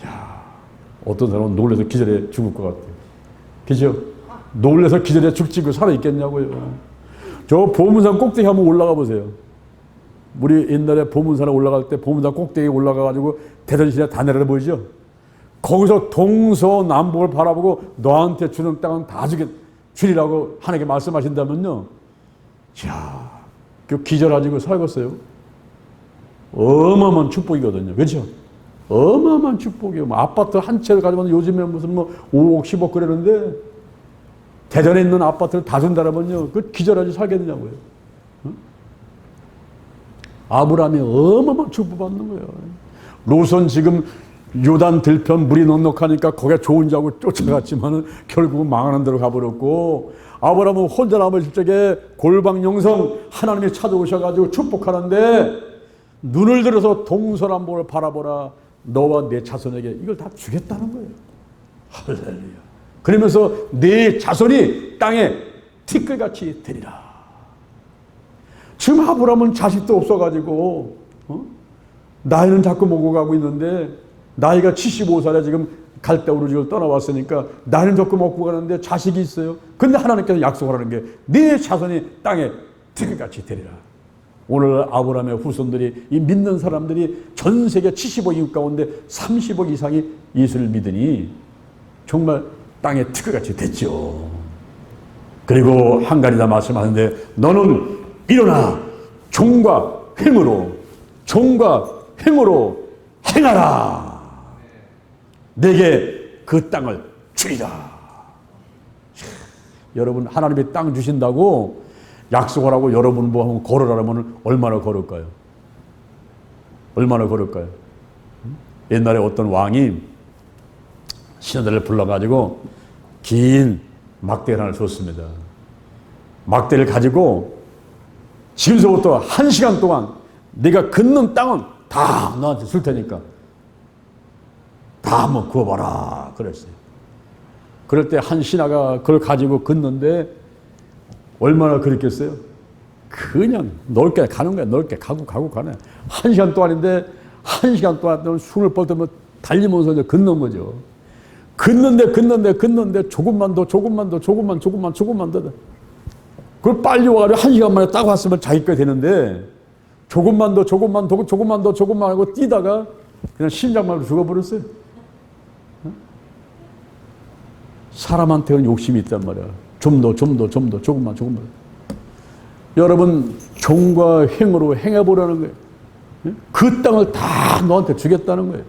Speaker 1: 야, 어떤 사람은 놀라서 기절해 죽을 것 같아요. 그죠? 놀라서 기절해 죽지 그 살아있겠냐고요. 저 보문산 꼭대기 한번 올라가 보세요. 우리 옛날에 보문산에 올라갈 때 보문산 꼭대기에 올라가가지고 대전시내 다 내려다 보이죠? 거기서 동서남북을 바라보고 너한테 주는 땅은 다 주리라고 하나님께 말씀하신다면요. 자, 그 기절하지고 살겠어요. 어마어마한 축복이거든요. 그렇죠? 어마어마한 축복이에요. 뭐 아파트 한 채를 가지면 요즘에 무슨 뭐 5억, 10억 그러는데 대전에 있는 아파트를 다 준다라면요. 그 기절하지 살겠느냐고요. 어? 아브라함이 어마어마한 축복받는 거예요. 롯은 지금 요단 들편 물이 넉넉하니까 거기에 좋은 자고 쫓아갔지만은 결국은 망하는 데로 가버렸고 아브라함은 혼자 남을 적에 골방 영성 하나님이 찾아오셔가지고 축복하는데 눈을 들어서 동서남북을 바라보라. 너와 내 자손에게 이걸 다 주겠다는 거예요. 할렐루야. 그러면서 내 자손이 땅에 티끌같이 되리라. 지금 아브라함은 자식도 없어가지고 나이는 자꾸 먹어가고 있는데 나이가 75살에 지금 갈대우로 지금 떠나왔으니까 나이는 자꾸 먹고 가는데 자식이 있어요. 근데 하나님께서 약속하라는 게 네 자손이 땅에 티끌같이 되리라. 오늘 아브라함의 후손들이 이 믿는 사람들이 전 세계 70억 인구 가운데 30억 이상이 예수를 믿으니 정말 땅에 티끌같이 됐죠. 그리고 한 가지 더 말씀하는데 너는 일어나 종과 행으로 행하라. 내게 그 땅을 주리라. 여러분 하나님이 땅 주신다고 약속하라고 여러분 뭐 한번 걸으라면 얼마나 걸을까요? 얼마나 걸을까요? 옛날에 어떤 왕이 신하들을 불러가지고 긴 막대를 하나 줬습니다. 막대를 가지고 지금서부터 1시간 동안 네가 긋는 땅은 다 너한테 줄 테니까 다 한번 구워봐라 그랬어요. 그럴 때 한 신하가 그걸 가지고 긋는데 얼마나 그랬겠어요? 그냥 넓게 가는 거야. 넓게 가고 가네. 1시간 동안인데 1시간 동안 숨을 뻗으면 달리면서 이제 긋는 거죠. 긋는데 조금만 더 그걸 빨리 와가지고 1시간 만에 딱 왔으면 자기 거 되는데 조금만 더 하고 뛰다가 그냥 심장마비로 죽어버렸어요. 사람한테는 욕심이 있단 말이야. 좀 더, 조금만. 여러분, 종과 행으로 행해보라는 거예요. 그 땅을 다 너한테 주겠다는 거예요.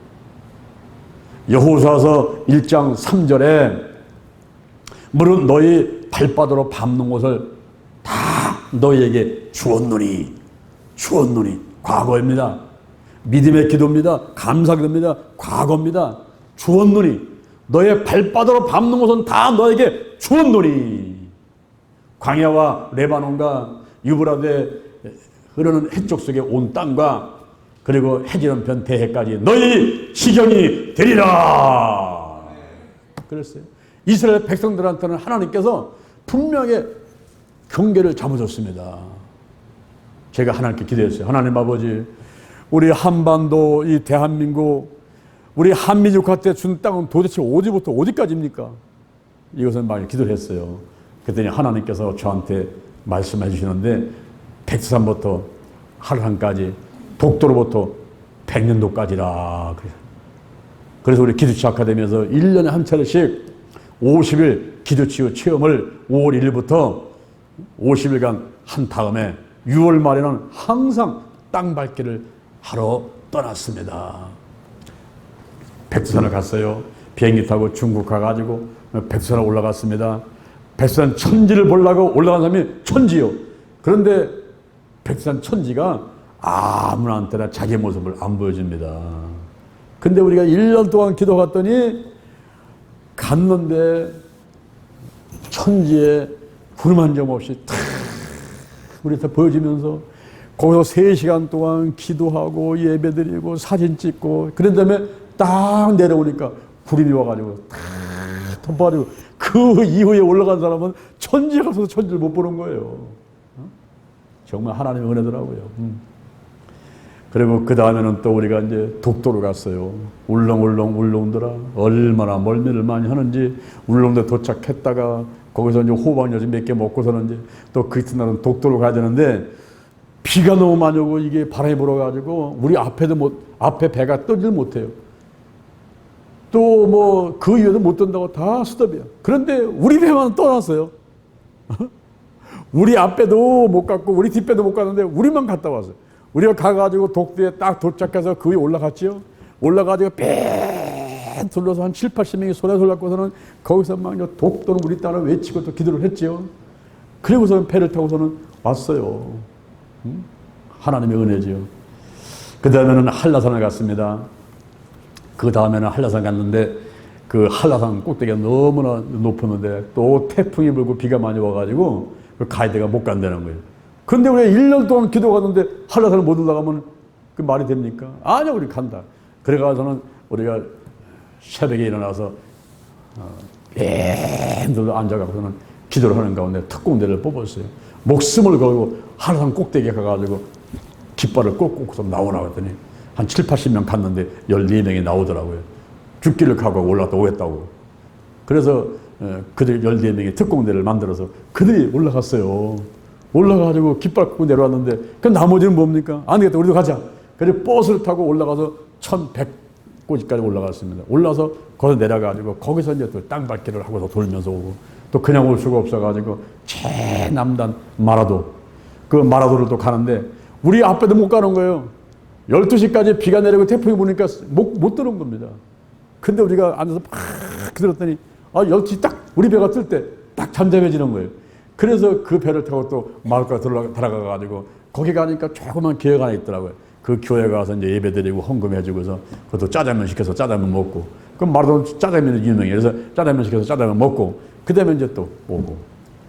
Speaker 1: 여호수아서 1장 3절에 무릇 너희 발바닥으로 밟는 곳을 다 너희에게 주었노니 과거입니다. 믿음의 기도입니다. 감사기도입니다. 과거입니다. 주었노니 너의 발바닥으로 밟는 곳은 다 너에게 주었노니 광야와 레바논과 유브라데 흐르는 해쪽 속에 온 땅과 그리고 해지는 편 대해까지 너희 시경이 되리라. 그랬어요. 이스라엘 백성들한테는 하나님께서 분명하게 경계를 잡아줬습니다. 제가 하나님께 기도했어요. 하나님 아버지, 우리 한반도, 이 대한민국, 우리 한민족한테 준 땅은 도대체 어디부터 어디까지입니까? 이것은 많이 기도를 했어요. 그랬더니 하나님께서 저한테 말씀해 주시는데 백두산부터 한라산까지, 독도로부터 백년도까지라. 그래서 우리 기도치 아카데미에서 1년에 한 차례씩 50일 기도치유 체험을 5월 1일부터 50일간 한 다음에 6월 말에는 항상 땅밟기를 하러 떠났습니다. 백두산을 갔어요. 비행기 타고 중국 가가지고 백두산을 올라갔습니다. 백두산 천지를 보려고 올라간 사람이 천지요. 그런데 백두산 천지가 아무나한테나 자기 모습을 안 보여줍니다. 근데 우리가 1년 동안 기도 갔더니 갔는데 천지에 구름 한 점 없이 탁 우리한테 보여지면서 거기서 3시간 동안 기도하고 예배드리고 사진 찍고 그런 다음에 딱 내려오니까 구름이 와가지고 탁 덮어가지고 그 이후에 올라간 사람은 천지에 가서도 천지를 못 보는 거예요. 정말 하나님의 은혜더라고요. 그리고 그 다음에는 또 우리가 이제 독도로 갔어요. 울렁울렁더라. 얼마나 멀미를 많이 하는지 울릉도 도착했다가 거기서 이제 호박엿 몇 개 먹고서는 이제 또 그 이튿날은 독도로 가야 되는데 비가 너무 많이 오고 이게 바람이 불어가지고 우리 앞에 배가 뜨질 못해요. 또 뭐 그 위에도 못 뜬다고 다 스톱이야. 그런데 우리 배만 떠났어요. 우리 앞배도 못 갔고 우리 뒷배도 못 갔는데 우리만 갔다 왔어요. 우리가 가가지고 독도에 딱 도착해서 그 위에 올라갔죠. 올라가지고 뺑 둘러서 한 7, 80명이 소리소리 갖고서는 거기서 막 독도는 우리 땅을 외치고 또 기도를 했죠. 그리고서는 배를 타고서는 왔어요. 하나님의 은혜지요. 그 다음에는 한라산을 갔습니다. 그 다음에는 한라산 갔는데 그 한라산 꼭대기가 너무나 높았는데 또 태풍이 불고 비가 많이 와가지고 그 가이드가 못 간다는 거예요. 근데 우리가 1년 동안 기도 갔는데 한라산을 못 올라가면 그 말이 됩니까? 아니야, 우리 간다. 그래가서는 우리가 새벽에 일어나서 뺑 앉아가고서는 기도를 하는 가운데 특공대를 뽑았어요. 목숨을 걸고 한라산 꼭대기에 가가지고 깃발을 꽂고서 나오라 했더니 한 7, 80명 갔는데 14명이 나오더라고요. 죽기를 각오하고 올라갔다 오겠다고. 그래서 그들 14명이 특공대를 만들어서 그들이 올라갔어요. 올라가가지고 깃발 꽂고 내려왔는데 그 나머지는 뭡니까? 안 되겠다, 우리도 가자. 그래서 버스를 타고 올라가서 1100고지까지 올라갔습니다. 올라서 거기서 내려가지고 거기서 이제 또 땅밟기를 하고서 돌면서 오고 또 그냥 올 수가 없어가지고 최남단 마라도, 그 마라도를 또 가는데 우리 앞에도 못 가는 거예요. 12시까지 비가 내리고 태풍이 부니까 못 들어온 겁니다. 근데 우리가 앉아서 막 기다렸더니 12시 딱 우리 배가 뜰 때 딱 잠잠해지는 거예요. 그래서 그 배를 타고 또 마을까지 들어가가지고 거기 가니까 조그만 교회가 하나 있더라고요. 그 교회 가서 이제 예배 드리고 헌금해주고서 그것도 짜장면 시켜서 짜장면 먹고, 그럼 마라도는 짜장면이 유명해요. 그래서 짜장면 시켜서 짜장면 먹고, 그 다음에 이제 또 오고,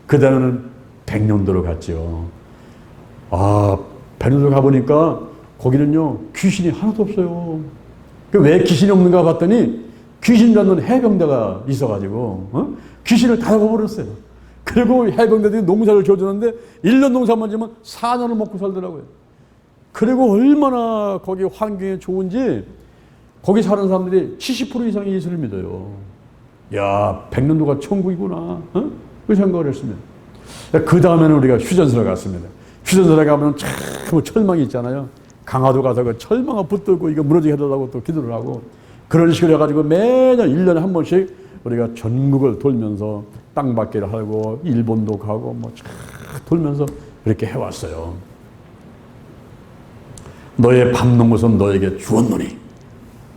Speaker 1: 그 다음에는 백령도로 갔죠. 백령도 가보니까 거기는요, 귀신이 하나도 없어요. 왜 귀신이 없는가 봤더니 귀신 잡는 해병대가 있어가지고, 귀신을 다 잡아버렸어요. 그리고 해병대들이 농사를 줘주는데 1년 농사만 지면 4년을 먹고 살더라고요. 그리고 얼마나 거기 환경이 좋은지 거기 사는 사람들이 70% 이상이 예수를 믿어요. 야, 백년도가 천국이구나. 그 생각을 했습니다. 그 다음에는 우리가 휴전선에 갔습니다. 휴전선에 가면 참 철망이 있잖아요. 강화도 가서 그 철망을 붙들고 이거 무너지게 해달라고 또 기도를 하고, 그런 식으로 해가지고 매년 1년에 한 번씩 우리가 전국을 돌면서 땅밟기를 하고 일본도 가고 뭐 돌면서 이렇게 해왔어요. 너의 밟는 것은 너에게 주었노니.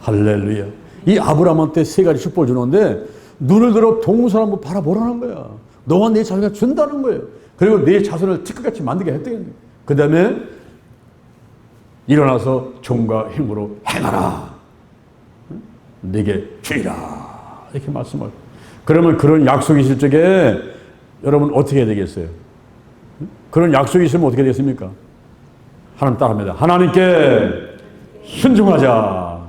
Speaker 1: 할렐루야. 이 아브라함한테 3가지 축복을 주는데 눈을 들어 동사람을 바라보라는 거야. 너와 내 자손을 준다는 거예요. 그리고 내 자손을 티끌같이 만들게 했다는 거예요. 그 다음에 일어나서 종과 힘으로 행하라. 네게 주리라. 이렇게 말씀을. 그러면 그런 약속이 있을 적에 여러분 어떻게 해야 되겠어요? 그런 약속이 있으면 어떻게 되겠습니까? 하나님 따라합니다. 하나님께 순종하자.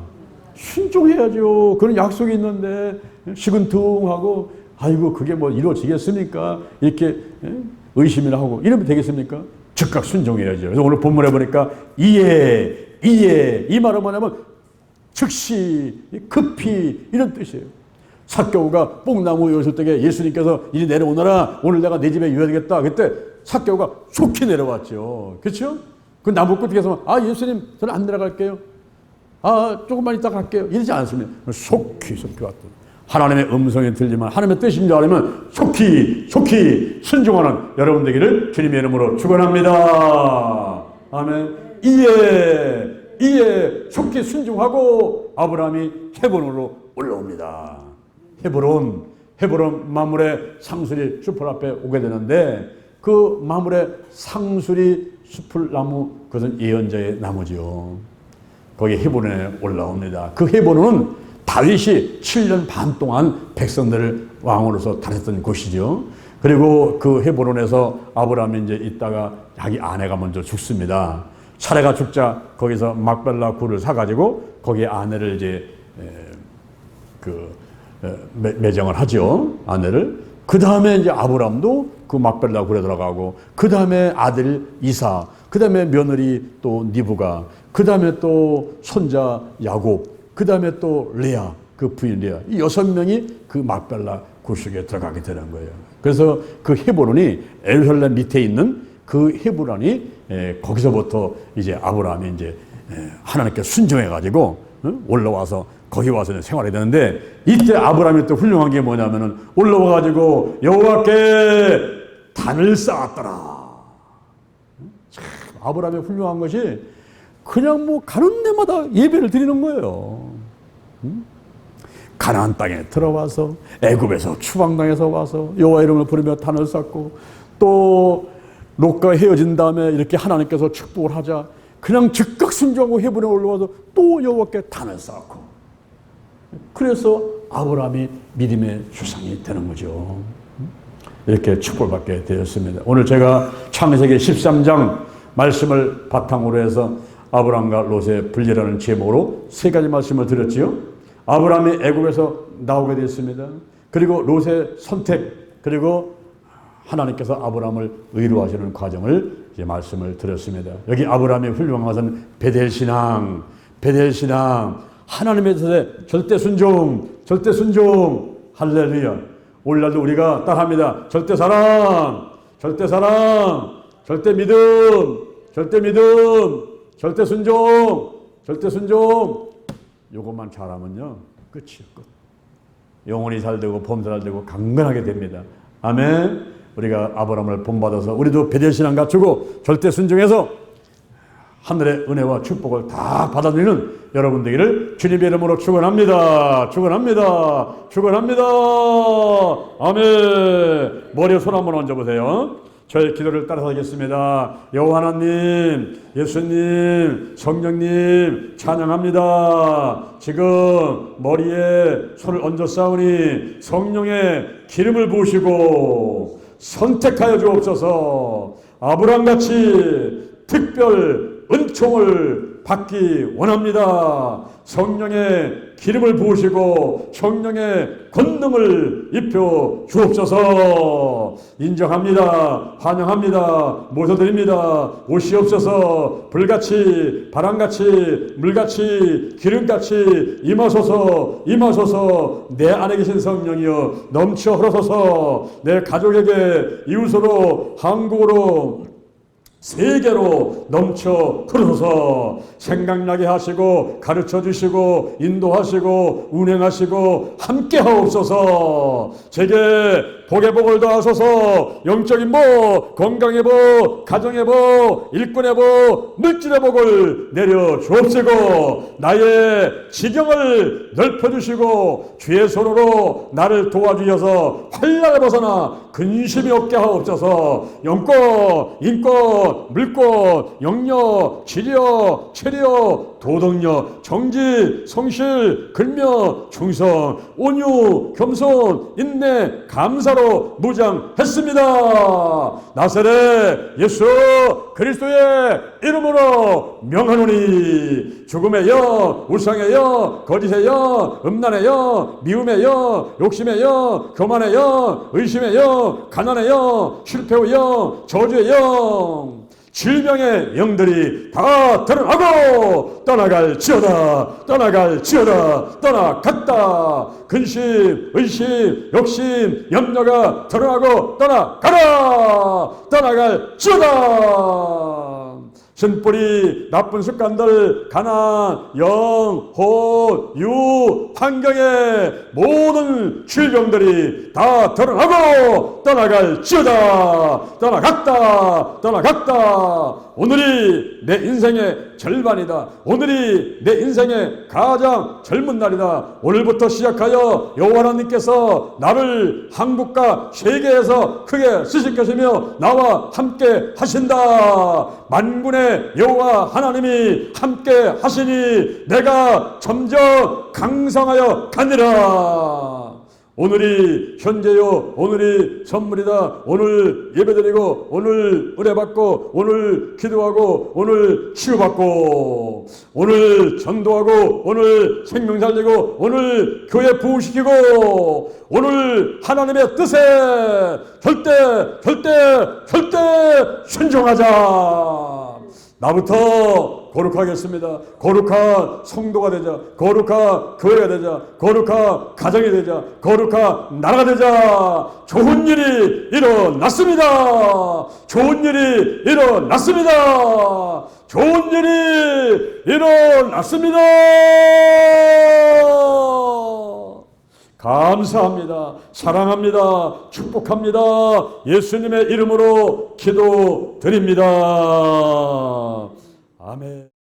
Speaker 1: 순종해야죠. 그런 약속이 있는데 시근둥하고 아이고 그게 뭐 이루어지겠습니까? 이렇게 의심이나 하고 이러면 되겠습니까? 즉각 순종해야죠. 그래서 오늘 본문에 보니까 이 말은 뭐냐면 즉시 급히 이런 뜻이에요. 삭개오가 뽕나무 요술 때에 예수님께서 이리 내려오너라 오늘 내가 내 집에 유해야 되겠다. 그때 삭개오가 속히 내려왔죠. 그렇죠? 그 나무 끝에서 예수님 저는 안 내려갈게요. 조금만 이따 갈게요. 이러지 않습니다. 속히 왔다. 하나님의 음성이 들리면 하나님의 뜻인 줄 알면 속히 순종하는 여러분 되기를 주님의 이름으로 축원합니다. 아멘. 이에 속히 순종하고 아브라함이 헤브론으로 올라옵니다. 헤브론 마물의 상수리 숲을 앞에 오게 되는데 그 마물의 상수리 숲을 나무 그것은 예언자의 나무지요. 거기 헤브론에 올라옵니다. 그 헤브론은 다윗이 7년 반 동안 백성들을 왕으로서 다녔던 곳이죠. 그리고 그 헤브론에서 아브라함이 이제 있다가 자기 아내가 먼저 죽습니다. 차례가 죽자 거기서 막벨라 굴을 사가지고 거기에 아내를 이제 매정을 하죠. 아내를. 그 다음에 이제 아브라함도 그 막벨라 굴에 들어가고 그 다음에 아들 이사, 그 다음에 며느리 또 니브가, 그 다음에 또 손자 야곱, 그 다음에 또 레아, 그 부인 레아, 이 6명이 그 막벨라 굴 속에 들어가게 되는 거예요. 그래서 그 헤브론이 예루살렘 밑에 있는 그 헤브론이 거기서부터 이제 아브라함이 이제 하나님께 순종해가지고 올라와서 거기 와서 생활해야 되는데 이때 아브라함이 또 훌륭한 게 뭐냐면은 올라와가지고 여호와께 단을 쌓았더라. 아브라함이 훌륭한 것이 그냥 뭐 가는 데마다 예배를 드리는 거예요. 가나안 땅에 들어와서 애굽에서 추방당해서 와서 여호와 이름을 부르며 단을 쌓고 또 롯과 헤어진 다음에 이렇게 하나님께서 축복을 하자 그냥 즉각 순종하고 헤브론에 올라와서 또 여호와께 단을 쌓고 그래서 아브라함이 믿음의 조상이 되는 거죠. 이렇게 축복받게 되었습니다. 오늘 제가 창세기 13장 말씀을 바탕으로 해서 아브라함과 롯의 분리라는 제목으로 3가지 말씀을 드렸지요. 아브라함이 애굽에서 나오게 됐습니다. 그리고 롯의 선택, 그리고 하나님께서 아브라함을 의로하시는 과정을 이제 말씀을 드렸습니다. 여기 아브라함의 훌륭한 것은 베델신앙, 하나님의 뜻에 절대 순종, 할렐루야. 오늘날도 우리가 따라합니다. 절대 사랑, 절대 믿음, 절대 순종. 이것만 잘하면요 끝이에요. 끝. 영혼이 잘 되고 범사 잘 되고 강건하게 됩니다. 아멘. 우리가 아브라함을 본받아서 우리도 베델신앙 갖추고 절대 순종해서 하늘의 은혜와 축복을 다 받아들이는 여러분 되기를 주님의 이름으로 축원합니다. 아멘. 머리에 손 한번 얹어보세요. 저의 기도를 따라서 하겠습니다. 여호와 하나님, 예수님, 성령님 찬양합니다. 지금 머리에 손을 얹어 싸우니 성령의 기름을 부으시고 선택하여 주옵소서. 아브라함같이 특별 은총을 받기 원합니다. 성령의 기름을 부으시고 성령의 권능을 입혀 주옵소서. 인정합니다. 환영합니다. 모셔드립니다. 오시옵소서. 불같이 바람같이 물같이 기름같이 임하소서. 내 안에 계신 성령이여 넘쳐 흐르소서. 내 가족에게 이웃으로 한국으로 세계로 넘쳐 흐르소서. 생각나게 하시고 가르쳐 주시고 인도하시고 운행하시고 함께 하옵소서. 제게 복의 복을 더하소서. 영적인 복, 건강의 복, 가정의 복, 일꾼의 복, 물질의 복을 내려 주옵시고 나의 지경을 넓혀주시고 주의 손으로 나를 도와주셔서 환난을 벗어나 근심이 없게 하옵소서. 영권, 인권, 물권, 영력, 지력, 체력, 도덕력, 정직, 성실, 근면, 충성, 온유, 겸손, 인내, 감사로 무장하고 무장했습니다. 나사렛 예수 그리스도의 이름으로 명하노니 죽음의 영, 우상의 영, 거짓의 영, 음란의 영, 미움의 영, 욕심의 영, 교만의 영, 의심의 영, 가난의 영, 실패의 영, 저주의 영, 질병의 영들이 다 드러나고 떠나갈지어다, 떠나갈지어다, 떠나갔다. 근심, 의심, 욕심, 염려가 드러나고 떠나가라, 떠나갈지어다. 신뿌리, 나쁜 습관들, 가난, 영, 혼, 유, 환경의 모든 질병들이 다 드러나고 떠나갈지어다, 떠나갔다, 떠나갔다. 오늘이 내 인생의 절반이다. 오늘이 내 인생의 가장 젊은 날이다. 오늘부터 시작하여 여호와 하나님께서 나를 한국과 세계에서 크게 쓰실 것이며 나와 함께 하신다. 만군의 여호와 하나님이 함께 하시니 내가 점점 강성하여 가니라. 오늘이 현재요, 오늘이 선물이다. 오늘 예배드리고, 오늘 은혜받고, 오늘 기도하고, 오늘 치유받고, 오늘 전도하고, 오늘 생명 살리고, 오늘 교회 부흥시키고, 오늘 하나님의 뜻에 절대 순종하자. 나부터 거룩하겠습니다. 거룩한 성도가 되자. 거룩한 교회가 되자. 거룩한 가정이 되자. 거룩한 나라가 되자. 좋은 일이 일어났습니다. 좋은 일이 일어났습니다. 좋은 일이 일어났습니다. 감사합니다. 사랑합니다. 축복합니다. 예수님의 이름으로 기도드립니다. 아멘.